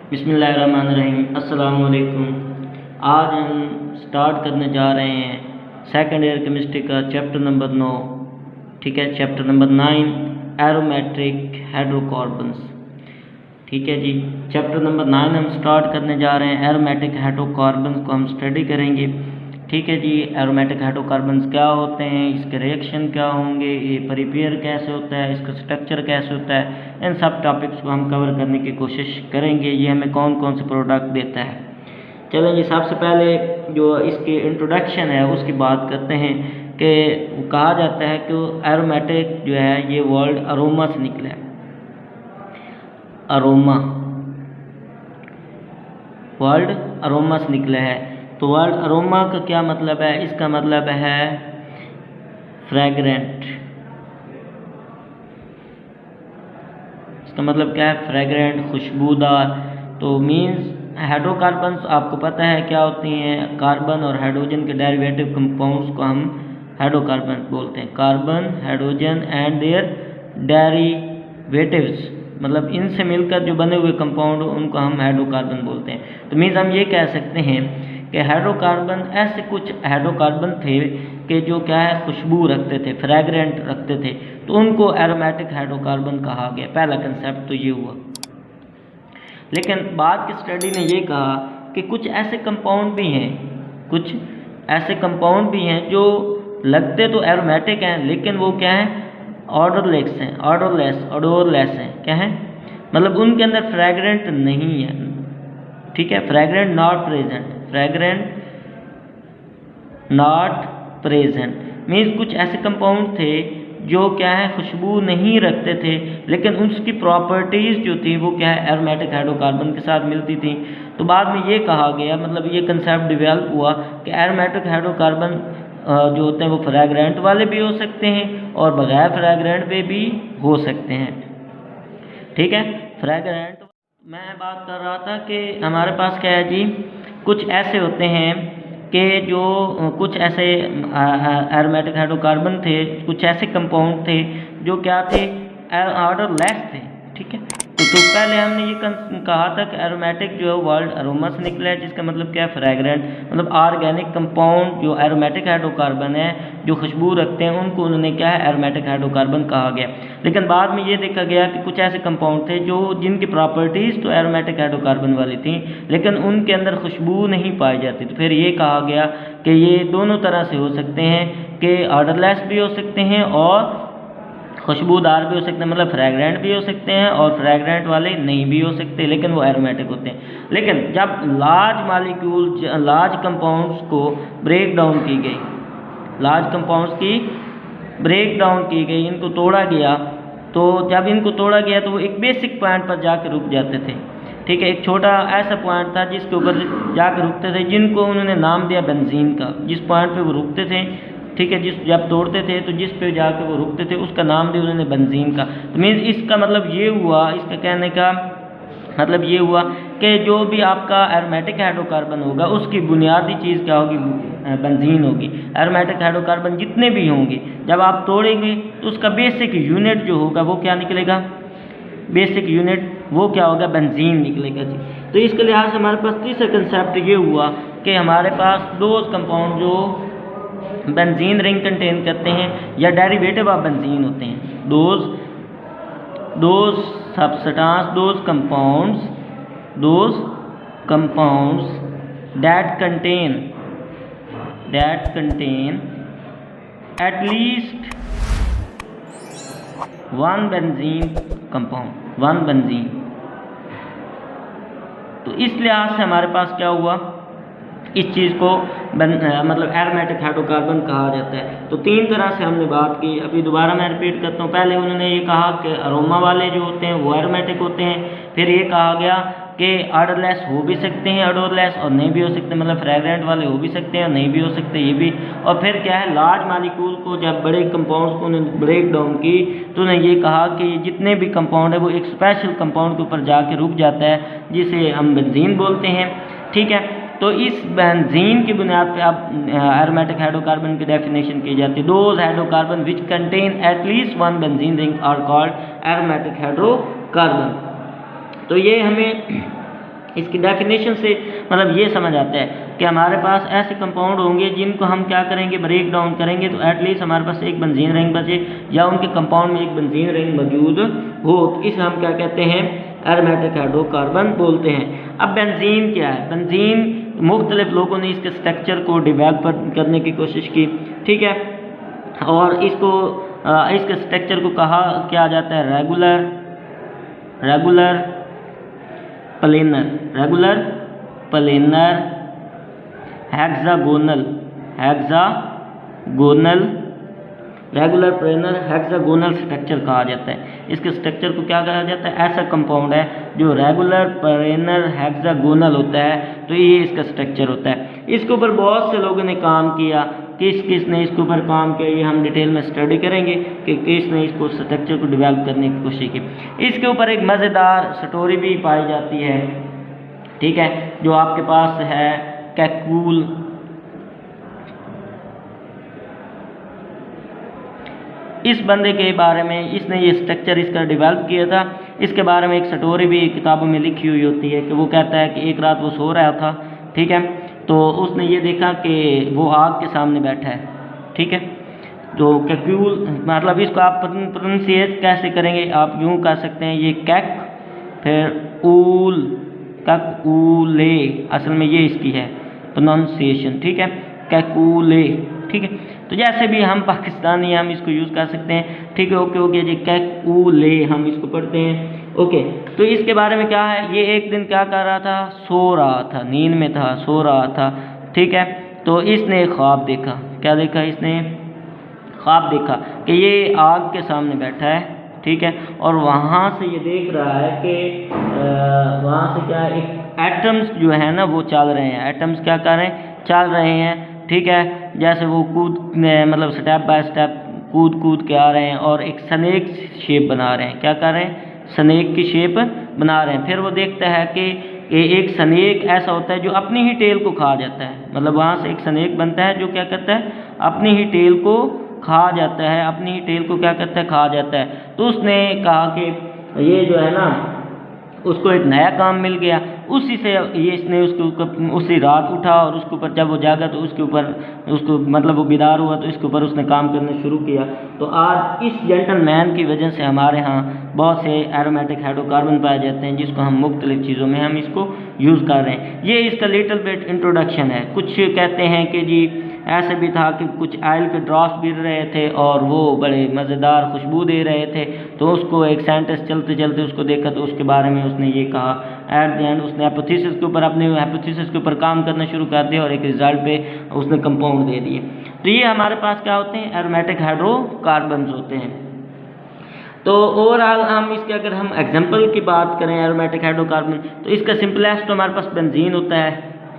बिस्मिल्लाहिर्रहमानिर्रहीम। अस्सलाम वालेकुम। आज हम स्टार्ट करने जा रहे हैं सेकेंड ईयर केमिस्ट्री का चैप्टर नंबर 9। ठीक है, चैप्टर नंबर 9 एरोमेट्रिक हाइड्रोकार्बन्स। ठीक है जी, चैप्टर नंबर 9 हम स्टार्ट करने जा रहे हैं। एरोमेटिक हाइड्रोकार्बन्स को हम स्टडी करेंगे। ठीक है जी, एरोमेटिक हाइड्रोकार्बन्स क्या होते हैं, इसके रिएक्शन क्या होंगे, ये प्रिपेयर कैसे होता है, इसका स्ट्रक्चर कैसे होता है, इन सब टॉपिक्स को हम कवर करने की कोशिश करेंगे। ये हमें कौन कौन से प्रोडक्ट देता है। चलें जी, सबसे पहले जो इसकी इंट्रोडक्शन है उसकी बात करते हैं कि कहा जाता है कि एरोमेटिक जो है ये वर्ड अरोमा से निकला है। अरोमा, वर्ड अरोमा से निकला है। तो वर्ड अरोमा का क्या मतलब है? इसका मतलब है फ्रेगरेंट। इसका मतलब क्या है? फ्रेगरेंट, खुशबूदार। तो मीन्स हाइड्रोकार्बन्स आपको पता है क्या होती हैं। कार्बन और हाइड्रोजन के डेरिवेटिव कंपाउंड्स को हम हाइड्रोकार्बन बोलते हैं। Carbon, hydrogen and their derivatives, मतलब इनसे मिलकर जो बने हुए कंपाउंड उनको हम हाइड्रोकार्बन बोलते हैं। तो मीन्स हम ये कह सकते हैं कि हाइड्रोकार्बन, ऐसे कुछ हाइड्रोकार्बन थे कि जो क्या है खुशबू रखते थे, फ्रेगरेंट रखते थे, तो उनको एरोमेटिक हाइड्रोकार्बन कहा गया। पहला कंसेप्ट तो ये हुआ। लेकिन बाद की स्टडी ने ये कहा कि कुछ ऐसे कंपाउंड भी हैं, कुछ ऐसे कंपाउंड भी हैं जो लगते तो एरोमेटिक हैं लेकिन वो क्या हैं, ऑर्डरलेस हैं, ऑर्डरलेस हैं। क्या है मतलब उनके अंदर फ्रेगरेंट नहीं है। ठीक है, fragrant not present, fragrant not present means कुछ ऐसे कंपाउंड थे जो क्या है खुशबू नहीं रखते थे लेकिन उसकी प्रॉपर्टीज़ जो थी वो क्या है एरोमेटिक हाइड्रोकार्बन के साथ मिलती थी। तो बाद में ये कहा गया, मतलब ये कंसेप्ट डेवलप हुआ कि एरोमेटिक हाइड्रोकार्बन जो होते हैं वो फ्रेगरेंट वाले भी हो सकते हैं और बगैर फ्रेगरेंट पे भी हो सकते हैं। ठीक है, फ्रेगरेंट मैं बात कर रहा था कि हमारे पास क्या है जी, कुछ ऐसे होते हैं कि जो कुछ ऐसे एरोमेटिक हाइड्रोकार्बन थे, कुछ ऐसे कंपाउंड थे जो क्या थे, ऑर्डरलेस थे। ठीक है, तो पहले हमने ये कहा था कि एरोमेटिक जो है वर्ड अरोमा से निकला है, जिसका मतलब क्या है फ्रेगरेंट, मतलब ऑर्गेनिक कंपाउंड जो एरोमेटिक हाइड्रोकार्बन है जो खुशबू रखते हैं उनको उन्होंने क्या है एरोमेटिक हाइड्रोकार्बन कहा गया। लेकिन बाद में ये देखा गया कि कुछ ऐसे कंपाउंड थे जो जिनकी प्रॉपर्टीज़ तो एरोमेटिक हाइड्रोकार्बन वाली थी लेकिन उनके अंदर खुशबू नहीं पाई जाती। तो फिर ये कहा गया कि ये दोनों तरह से हो सकते हैं कि ऑर्डरलेस भी हो सकते हैं और खुशबूदार भी हो सकते हैं, मतलब फ्रेगरेंट भी हो सकते हैं और फ्रेगरेंट वाले नहीं भी हो सकते लेकिन वो एरोमेटिक होते हैं। लेकिन जब लार्ज मालिक्यूल, लार्ज कंपाउंड्स को ब्रेक डाउन की गई, लार्ज कंपाउंड्स की ब्रेक डाउन की गई, इनको तोड़ा गया, तो जब इनको तोड़ा गया तो वो एक बेसिक पॉइंट पर जाकर रुक जाते थे। ठीक है, एक छोटा ऐसा पॉइंट था जिसके ऊपर जाकर रुकते थे, जिनको उन्होंने नाम दिया बेंजीन का। जिस पॉइंट पे वो रुकते थे, ठीक है, जिस जब तोड़ते थे तो जिस पे जाकर वो रुकते थे उसका नाम दिया उन्होंने बेंजीन का। तो मीन्स इसका मतलब ये हुआ, इसका कहने का मतलब ये हुआ कि जो भी आपका एरोमेटिक हाइड्रोकार्बन होगा उसकी बुनियादी चीज़ क्या होगी, बेंजीन होगी। एरोमेटिक हाइड्रोकार्बन जितने भी होंगे जब आप तोड़ेंगे तो उसका बेसिक यूनिट जो होगा वो क्या निकलेगा, बेसिक यूनिट वो क्या होगा, बेंजीन निकलेगा जी। तो इसके लिहाज से हमारे पास तीसरा कंसेप्ट ये हुआ कि हमारे पास दो कंपाउंड जो बेंजीन रिंग कंटेन करते हैं या डेरिवेटिव ऑफ बेंजीन होते हैं, those substance, those compounds that contain at least one benzene compound, one benzene। तो इस लिहाज से हमारे पास क्या हुआ, इस चीज़ को मतलब एरोमेटिक हाइड्रोकार्बन कहा जाता है। तो तीन तरह से हमने बात की, अभी दोबारा मैं रिपीट करता हूँ। पहले उन्होंने ये कहा कि अरोमा वाले जो होते हैं वो एरोमेटिक होते हैं। फिर ये कहा गया कि ऑर्डरलेस हो भी सकते हैं, ऑर्डरलेस और नहीं भी हो सकते, मतलब फ्रेगरेंट वाले हो भी सकते हैं और नहीं भी हो सकते, ये भी। और फिर क्या है, लार्ज मालिक्यूल को जब बड़े कंपाउंड्स को उन्होंने ब्रेक डाउन की तो उन्होंने ये कहा कि जितने भी कंपाउंड है वो एक स्पेशल कंपाउंड के ऊपर जाके रुक जाता है जिसे हम बेंजीन बोलते हैं। ठीक है, तो इस बेंजीन की बुनियाद पे अब एरोमेटिक हाइड्रोकार्बन की डेफिनेशन की जाती है। Those hydrocarbon which contain at least one benzene ring are called aromatic hydrocarbon. तो ये हमें इसकी डेफिनेशन से मतलब ये समझ आता है कि हमारे पास ऐसे कंपाउंड होंगे जिनको हम क्या करेंगे, ब्रेक डाउन करेंगे तो एटलीस्ट हमारे पास एक बेंजीन रिंग बचे या उनके कंपाउंड में एक बेंजीन रिंग मौजूद हो, तो इसे हम क्या कहते हैं, एरोमेटिक हाइड्रोकार्बन बोलते हैं। अब बेंजीन क्या है, बेंजीन मुख्तलिफ लोगों ने इसके स्ट्रक्चर को डेवलप करने की कोशिश की, ठीक है, और इसके स्ट्रक्चर को कहा क्या जाता है रेगुलर प्लेनर हेक्सागोनल स्ट्रक्चर कहा जाता है। इसके स्ट्रक्चर को क्या कहा जाता है, ऐसा कंपाउंड है जो रेगुलर प्लेनर हेक्सागोनल होता है, तो ये इसका स्ट्रक्चर होता है। इसके ऊपर बहुत से लोगों ने काम किया, किसने इसके ऊपर काम किया ये हम डिटेल में स्टडी करेंगे कि किसने इसको स्ट्रक्चर को डेवलप करने की कोशिश की। इसके ऊपर एक मज़ेदार स्टोरी भी पाई जाती है, ठीक है, जो आपके पास है कैकूल। इस बंदे के बारे में, इसने ये स्ट्रक्चर इसका डेवलप किया था, इसके बारे में एक स्टोरी भी किताबों में लिखी हुई होती है कि वो कहता है कि एक रात वो सो रहा था, ठीक है, तो उसने ये देखा कि वो आग के सामने बैठा है, ठीक है, तो कैक्यूल मतलब इसको आप प्रोनाउंसिएट कैसे करेंगे, आप यूँ कर सकते हैं, ये कैक फिर ऊल कैकूले, असल में ये इसकी है प्रोनाउंसिएशन, ठीक है, कैकूले, ठीक है, तो जैसे भी हम पाकिस्तानी हम इसको यूज़ कर सकते हैं, ठीक है, ओके जी, कैकूले हम इसको पढ़ते हैं, ओके। तो इसके बारे में क्या है, ये एक दिन क्या कर रहा था, सो रहा था, नींद में था, सो रहा था, ठीक है, तो इसने एक ख्वाब देखा, क्या देखा, इसने ख्वाब देखा कि ये आग के सामने बैठा है, ठीक है, और वहाँ से ये देख रहा है कि वहाँ से क्या एक एटम्स जो है ना वो चल रहे हैं, एटम्स क्या कर रहे हैं, चल रहे हैं, ठीक है, जैसे वो मतलब स्टेप बाय स्टेप कूद के आ रहे हैं और एक स्नेक शेप बना रहे हैं, क्या कर रहे हैं, स्नेक की शेप बना रहे हैं। फिर वो देखता है कि एक स्नेक ऐसा होता है जो अपनी ही टेल को खा जाता है, मतलब वहाँ से एक स्नेक बनता है जो क्या करता है, अपनी ही टेल को खा जाता है, अपनी ही टेल को क्या करता है, खा जाता है। तो उसने कहा कि ये जो है ना, उसको एक नया काम मिल गया, उसी से ये इसने उसी रात उठा और उसके ऊपर जब वो जागा तो उसको मतलब वो बीदार हुआ तो इसके ऊपर उसने काम करना शुरू किया। तो आज इस जेंटलमैन की वजह से हमारे यहाँ बहुत से एरोमेटिक हाइड्रोकार्बन पाए जाते हैं जिसको हम मुख्तलिफ चीज़ों में हम इसको यूज़ कर रहे हैं। ये इसका लिटिल बिट इंट्रोडक्शन है। कुछ कहते हैं कि जी ऐसे भी था कि कुछ ऑयल के ड्रॉप्स गिर रहे थे और वो बड़े मज़ेदार खुशबू दे रहे थे, तो उसको एक साइंटिस्ट चलते चलते उसको देखा तो उसके बारे में उसने ये कहा। एट द एंड उसने हाइपोथेसिस के ऊपर अपने हाइपोथेसिस के ऊपर काम करना शुरू कर दिया और एक रिजल्ट पे उसने कंपाउंड दे दिए। तो ये हमारे पास क्या होते हैं, एरोमेटिक हाइड्रोकार्बन्स होते हैं। तो ओवरऑल हम इसके अगर हम एग्जांपल की बात करें एरोमेटिक हाइड्रोकार्बन, तो इसका सिंपलेस्ट तो हमारे पास बेंजीन होता है,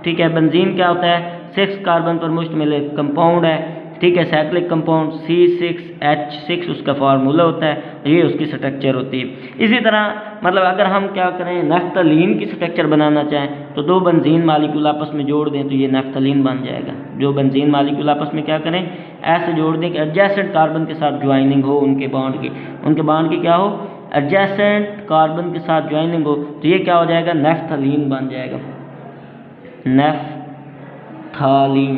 ठीक है। बेंजीन क्या होता है, 6 कार्बन पर मुश्तमिल एक कंपाउंड है, ठीक है, साइक्लिक कंपाउंड C6H6 उसका फार्मूला होता है, ये उसकी स्ट्रक्चर होती है। इसी तरह मतलब अगर हम क्या करें नफ्तालीन की स्ट्रक्चर बनाना चाहें तो 2 बेंजीन मालिक्यूल आपस में जोड़ दें तो ये नफ्तालीन बन जाएगा। जो बेंजीन मालिक्यूल आपस में क्या करें, ऐसे जोड़ दें कि एडजेसेंट कार्बन के साथ ज्वाइनिंग हो, उनके बॉन्ड की क्या हो, एडजेसेंट कार्बन के साथ ज्वाइनिंग हो, तो ये क्या हो जाएगा, नफ्तालीन बन जाएगा, नफ्तालीन,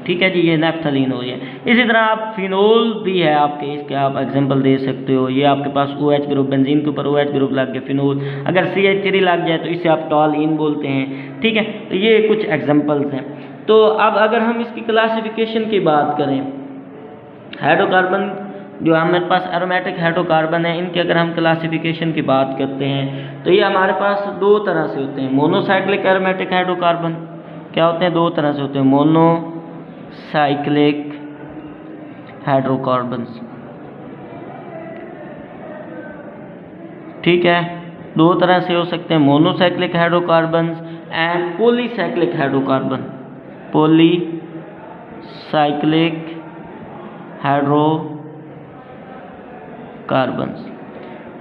ठीक है जी, ये नफ्तालीन हो गया। इसी तरह आप फिनोल भी है आपके, इसके आप एग्जांपल दे सकते हो। ये आपके पास OH ग्रुप, बेंजीन के ऊपर OH ग्रुप लग गया फिनोल, अगर CH3 लग जाए तो इसे आप टॉलीन बोलते हैं, ठीक है। तो ये कुछ एग्जांपल्स हैं। तो अब अगर हम इसकी क्लासिफिकेशन की बात करें, हाइड्रोकार्बन जो हमारे पास एरोमेटिक हाइड्रोकार्बन है, इनकी अगर हम क्लासिफिकेशन की बात करते हैं तो ये हमारे पास 2 तरह से होते हैं। मोनोसाइक्लिक एरोमेटिक हाइड्रोकार्बन क्या होते हैं, 2 तरह से होते हैं, मोनोसाइक्लिक हाइड्रोकार्बन्स, ठीक है, 2 तरह से हो सकते हैं, monocyclic hydrocarbons and polycyclic hydrocarbon, polycyclic hydrocarbons,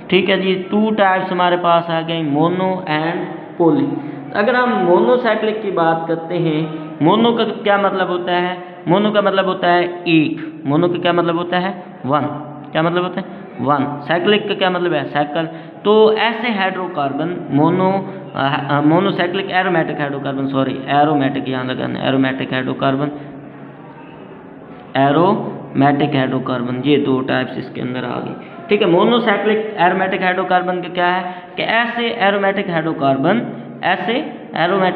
ठीक है जी। 2 टाइप्स हमारे पास आ गए, मोनो एंड पॉली। अगर हम मोनोसाइक्लिक की बात करते हैं, मोनो का क्या मतलब होता है, मोनो का मतलब होता है एक, मोनो का क्या मतलब होता है 1, क्या मतलब होता है वन। साइक्लिक का क्या मतलब है? साइकिल। तो ऐसे hydrocarbon monocyclic aromatic hydrocarbon, sorry aromatic यहाँ लगाना, एरोमेटिक हाइड्रोकार्बन, एरोमेटिक हाइड्रोकार्बन, ये दो टाइप्स इसके अंदर आ गई। ठीक है, मोनोसाइक्लिक एरोमेटिक हाइड्रोकार्बन का क्या है कि ऐसे एरोमेटिक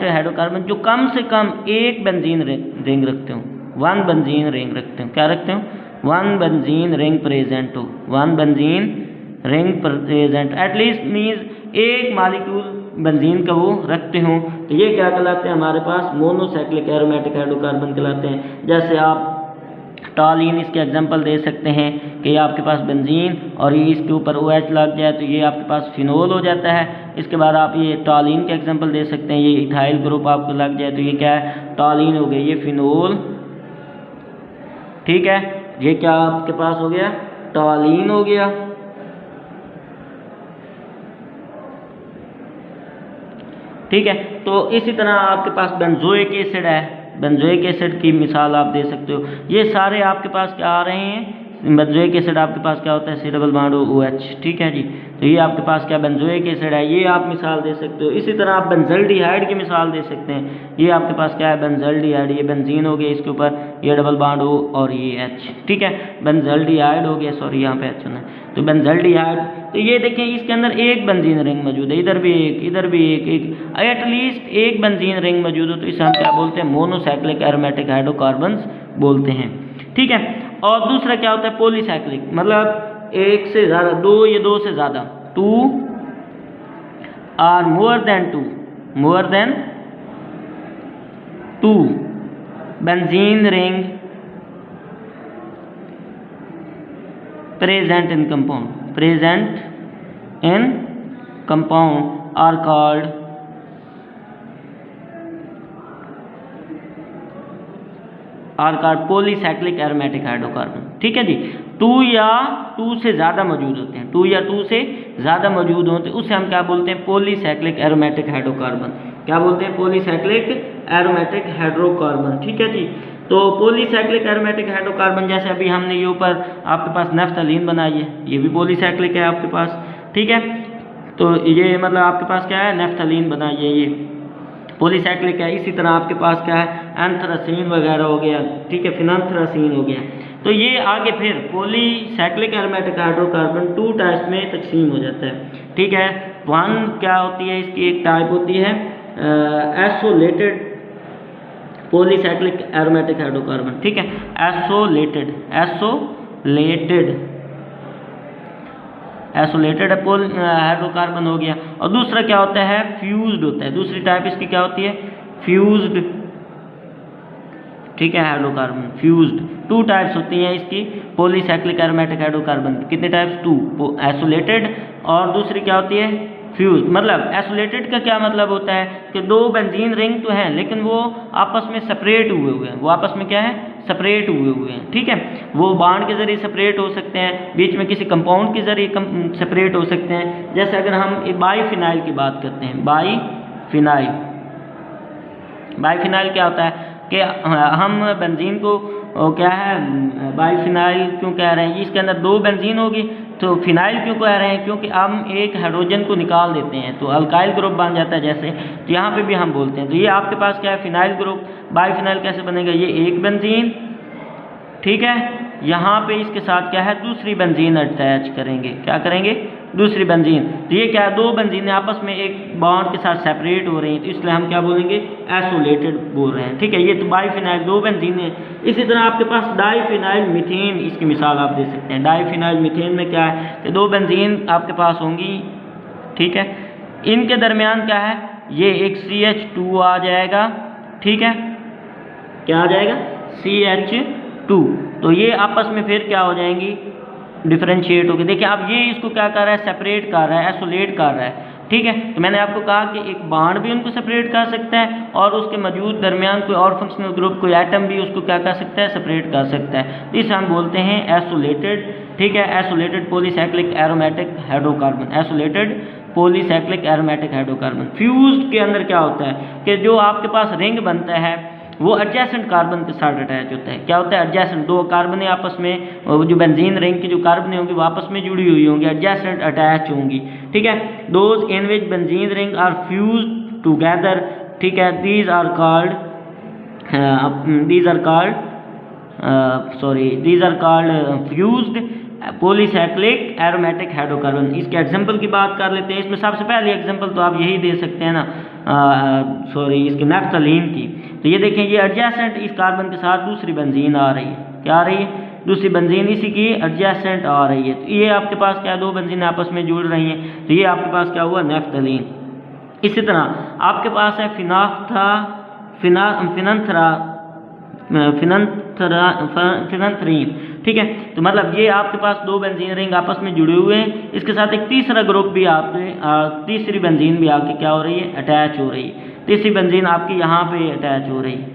हाइड्रोकार्बन जो कम से कम एक बेंजीन रिंग रखते हो, वन बेंजीन रिंग रखते हो, क्या रखते हो? वन बेंजीन रिंग प्रेजेंट हो, one benzene ring present at least means एक मालिक्यूल बेंजीन का वो रखते हो, तो ये क्या कहलाते हैं हमारे पास? मोनोसाइक्लिक एरोमेटिक हाइड्रोकार्बन कहलाते हैं। जैसे आप टॉलीन इसके एग्जांपल दे सकते हैं कि आपके पास बेंजीन और ये इसके ऊपर OH लग जाए तो ये आपके पास फिनोल हो जाता है। इसके बाद आप ये टॉलीन के एग्जांपल दे सकते हैं, ये इथाइल ग्रुप आपको लग जाए तो ये क्या है? टॉलीन हो गया, ये फिनोल। ठीक है, ये क्या आपके पास हो गया? टॉलीन हो गया। ठीक है, तो इसी तरह आपके पाच बेंजोइक एसिड है, बेंजोइक एसिड की मिसाल आप दे सकते हो। ये सारे आपके पास क्या आ रहे हैं? बेंजोइक एसिड आपके पास क्या होता है? C double bond OH। ठीक है जी, तो ये आपके पास क्या बेंजोइक एसिड है, ये आप मिसाल दे सकते हो। इसी तरह आप बेंजल्डिहाइड की मिसाल दे सकते हैं, ये आपके पास क्या है? बेंजल्डिहाइड, ये बेंजीन हो गया, इसके ऊपर ये डबल बॉन्ड O और ये H। ठीक है, बेंजल्डिहाइड हो गया, सॉरी यहाँ पे H होना है, तो बेंजल्डिहाइड। तो ये देखें इसके अंदर एक बेंजीन रिंग मौजूद है, इधर भी एक, इधर भी एक एटलीस्ट एक बेंजीन रिंग मौजूद हो, तो इसे हम क्या बोलते हैं? मोनोसाइक्लिक एरोमेटिक हाइड्रोकार्बन्स बोलते हैं। ठीक है, और दूसरा क्या होता है? पॉलीसाइक्लिक, मतलब एक से ज़्यादा, दो या दो से ज़्यादा, two or more than two benzene ring present in compound are called polycyclic aromatic hydrocarbon. ठीक है जी, टू या टू से ज़्यादा मौजूद होते हैं, टू या टू से ज़्यादा मौजूद होते हैं, उसे हम क्या बोलते हैं? Polycyclic aromatic hydrocarbon. क्या बोलते हैं? Polycyclic aromatic hydrocarbon. ठीक है जी, तो पॉलीसाइक्लिक एरोमेटिक हाइड्रोकार्बन जैसे अभी हमने ये ऊपर आपके पास नेफ्थलीन बनाई है, ये भी पॉलीसाइक्लिक है आपके पास। ठीक है, तो ये मतलब आपके पास क्या है? नेफ्थलीन बनाई है, ये पॉलीसाइक्लिक है। इसी तरह आपके पास क्या है? एंथ्रासीन वगैरह हो गया। ठीक है, फिनांथ्रासीन हो गया। तो ये आगे फिर polycyclic aromatic hydrocarbon two types में तकसीम हो जाता है। ठीक है, वन क्या होती है? इसकी एक टाइप होती है आइसोलेटेड पॉलीसाइक्लिक एरोमेटिक हाइड्रोकार्बन। ठीक है, आइसोलेटेड हाइड्रोकार्बन हो गया। और दूसरा क्या होता है? फ्यूज्ड होता है। दूसरी टाइप इसकी क्या होती है? फ्यूज्ड। ठीक है, हाइड्रोकार्बन फ्यूज्ड। टू टाइप्स होती हैं इसकी पॉलीसाइक्लिक एरोमेटिक हाइड्रोकार्बन। कितने टाइप्स? टू, आइसोलेटेड और दूसरी क्या होती है? फ्यूज। मतलब आइसोलेटेड का क्या मतलब होता है कि दो बेंजीन रिंग तो हैं लेकिन वो आपस में सेपरेट हुए हैं, वो आपस में क्या है? सेपरेट हुए हैं। ठीक है, वो बॉन्ड के जरिए सेपरेट हो सकते हैं, बीच में किसी कंपाउंड के जरिए सेपरेट हो सकते हैं। जैसे अगर हम बाईफिनाइल की बात करते हैं, बाईफिनाइल क्या होता है कि हम बेंजीन को क्या है बाईफिनाइल क्यों कह रहे हैं? इसके अंदर दो बेंजीन होगी, तो फिनाइल क्यों कह रहे हैं? क्योंकि हम एक हाइड्रोजन को निकाल देते हैं तो अल्काइल ग्रुप बन जाता है जैसे, तो यहाँ पे भी हम बोलते हैं। तो ये आपके पास क्या है? Phenyl group. बाईफिनाइल कैसे बनेगा? ये एक बेंजीन, ठीक है, यहाँ पे इसके साथ क्या है? दूसरी बेंजीन अटैच करेंगे। क्या करेंगे? दूसरी बेंजीन। तो ये क्या है? दो बेंजीनें आपस में एक बॉन्ड के साथ सेपरेट हो रही हैं, तो इसलिए हम क्या बोलेंगे? आइसोलेटेड बोल रहे हैं। ठीक है, ये तो बाईफिनाइल दो बेंजीनें। इसी तरह आपके पास डाईफिनाइल मीथेन, इसकी मिसाल आप दे सकते हैं। डाईफिनाइल मीथेन में क्या है कि दो बेंजीन आपके पास होंगी, ठीक है, इनके दरमियान क्या है? ये एक CH2 आ जाएगा। ठीक है, क्या आ जाएगा? CH2। तो ये आपस में फिर क्या हो जाएंगी? डिफरेंशिएट होगी। देखिए अब ये इसको क्या कर रहा है? सेपरेट कर रहा है, आइसोलेट कर रहा है। ठीक है, तो मैंने आपको कहा कि एक बॉन्ड भी उनको सेपरेट कर सकता है और उसके मौजूद दरमियान कोई और फंक्शनल ग्रुप, कोई एटम भी उसको क्या कर सकता है? सेपरेट कर सकता है। तो इसे हम बोलते हैं आइसोलेटेड। ठीक है, isolated polycyclic aromatic hydrocarbon, isolated polycyclic aromatic hydrocarbon. Fused के अंदर क्या होता है कि जो आपके पास रिंग बनता है वो एडजेसेंट कार्बन के साथ अटैच होता है। क्या होता है? एडजेसेंट, दो कार्बन आपस में, जो बेंजीन रिंग की जो कार्बन होंगी वो आपस में जुड़ी हुई होंगी, एडजेसेंट अटैच होंगी, ठीक है। Those in which benzene ring are fused together, ठीक है, these are called fused polycyclic aromatic hydrocarbon। इसके एग्जांपल की बात कर लेते हैं। इसमें सबसे पहले एग्जांपल तो आप यही दे सकते हैं ना, इसके नैफ्थलीन की। तो ये देखें, ये एडजेसेंट इस कार्बन के साथ दूसरी बेंजीन आ रही है। क्या आ रही है? दूसरी बेंजीन इसी की एडजेसेंट आ रही है। तो ये आपके पास क्या, दो बेंजीन आपस में जुड़ रही हैं, तो ये आपके पास क्या हुआ? नैफ्थलीन। इसी तरह आपके पास है फिनंथ्रीन, ठीक है। तो मतलब ये आपके पास दो बेंजीन रिंग आपस में जुड़े हुए हैं, इसके साथ एक तीसरा ग्रुप भी आपके तीसरी बेंजीन भी आके क्या हो रही है? अटैच हो रही है। तीसरी बेंजीन आपकी यहाँ पे अटैच हो रही है,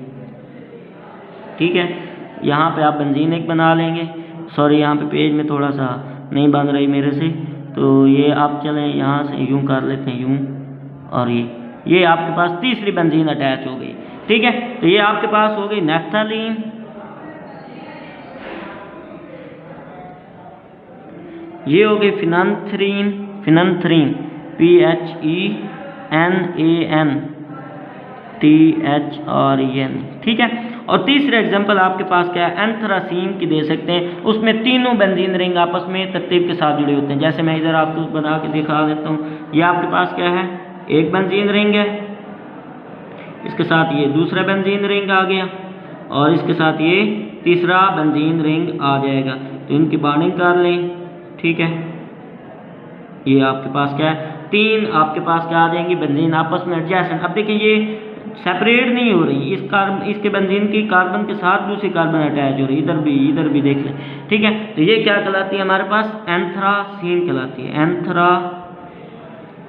ठीक है। यहाँ पे आप बेंजीन एक बना लेंगे। सॉरी, यहाँ पे पेज में थोड़ा सा नहीं बन रही मेरे से, तो ये आप चलें यहाँ से यूँ कर लेते हैं, यूँ, और ये आपके पास तीसरी बेंजीन अटैच हो गई, ठीक है। तो ये आपके पास हो गई नैफ्थलीन, ये हो गई फिनंथ्रीन, PHENANTHREN, ठीक है। और तीसरा एग्जांपल आपके पास क्या है? एंथ्रासीन की दे सकते हैं। उसमें तीनों बेंजीन रिंग आपस में तरतीब के साथ जुड़े होते हैं। जैसे मैं इधर आपको बना के दिखा देता हूँ। ये आपके पास क्या है? एक बेंजीन रिंग है, इसके साथ ये दूसरा बेंजीन रिंग आ गया, और इसके साथ ये तीसरा बेंजीन रिंग आ जाएगा। तो इनकी बॉन्डिंग कर लें, ठीक है। ये आपके पास क्या है? तीन आपके पास क्या आ जाएंगी? बेंजीन आपस में एडजेसेंट। अब देखिए, ये सेपरेट नहीं हो रही, इसके बेंजीन की कार्बन के साथ दूसरी कार्बन अटैच हो रही है, इधर भी देख लें, ठीक है। तो ये क्या कहलाती है? हमारे पास एंथ्रासीन कहलाती है,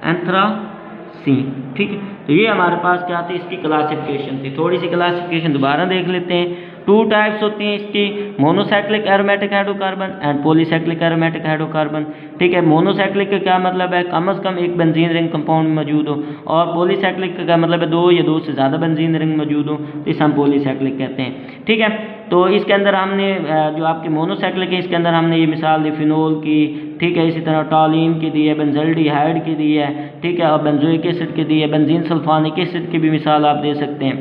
एंथ्रासीन, ठीक है। तो ये हमारे पास क्या थी? इसकी क्लासिफिकेशन थी। थोड़ी सी क्लासिफिकेशन दोबारा देख लेते हैं। टू टाइप्स होती हैं इसकी, monocyclic aromatic hydrocarbon and polycyclic aromatic hydrocarbon, ठीक है। मोनोसाइक्लिक का क्या मतलब है? कम से कम एक बेंजीन रिंग कंपाउंड में मौजूद हो, और पॉलीसाइक्लिक का क्या मतलब है? दो या दो से ज़्यादा बेंजीन रिंग मौजूद हो, तो इसे हम पॉलीसाइक्लिक कहते हैं, ठीक है। तो इसके अंदर हमने जो आपके मोनोसाइक्लिक है, इसके अंदर हमने ये मिसाल दी फिनोल की, ठीक है। इसी तरह टॉलिन की दी है, बेंजल्डिहाइड की दी है, ठीक है, और बेंजोइक एसिड की दी है, बेंजीन सल्फानिक एसिड की भी मिसाल आप दे सकते हैं।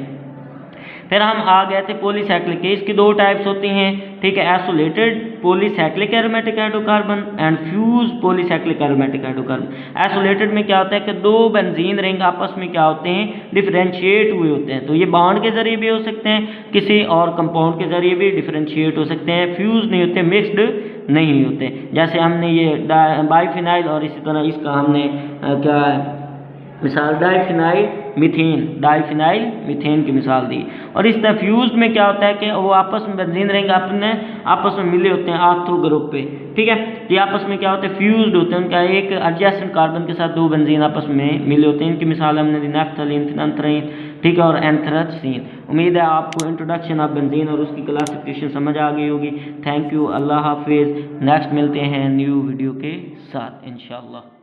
फिर हम आ गए थे पॉलीसाइक्लिक के। इसकी दो टाइप्स होती हैं, ठीक है, isolated polycyclic aromatic hydrocarbon and fuse polycyclic aromatic hydrocarbon. Isolated में क्या होता है कि दो बेंजीन रिंग आपस में क्या होते हैं? डिफरेंशिएट हुए होते हैं। तो ये बॉन्ड के जरिए भी हो सकते हैं, किसी और कंपाउंड के जरिए भी डिफरेंशिएट हो सकते हैं, फ्यूज नहीं होते, मिक्सड नहीं होते। जैसे हमने ये बाइफिनाइल, और इसी तरह इसका हमने क्या मिसाल डाइफिनाइल मीथेन की मिसाल दी। और इस तरह फ्यूज्ड में क्या होता है कि वो आपस में बेंजीन रिंग अपने आपस में मिले होते हैं आर्थो ग्रुप पे, ठीक है। ये आपस में क्या होते हैं? फ्यूज्ड होते हैं। उनका एक एडजेसेंट कार्बन के साथ दो बेंजीन आपस में मिले होते हैं। इनकी मिसाल हमने दी नैफ्थलीन, फिनंथ्रीन, ठीक है, और एंथ्रासीन। उम्मीद है आपको इंट्रोडक्शन ऑफ बेंजीन और उसकी क्लासिफिकेशन समझ आ गई होगी। थैंक यू, अल्लाह हाफिज़। नेक्स्ट मिलते हैं न्यू वीडियो के साथ इंशाअल्लाह।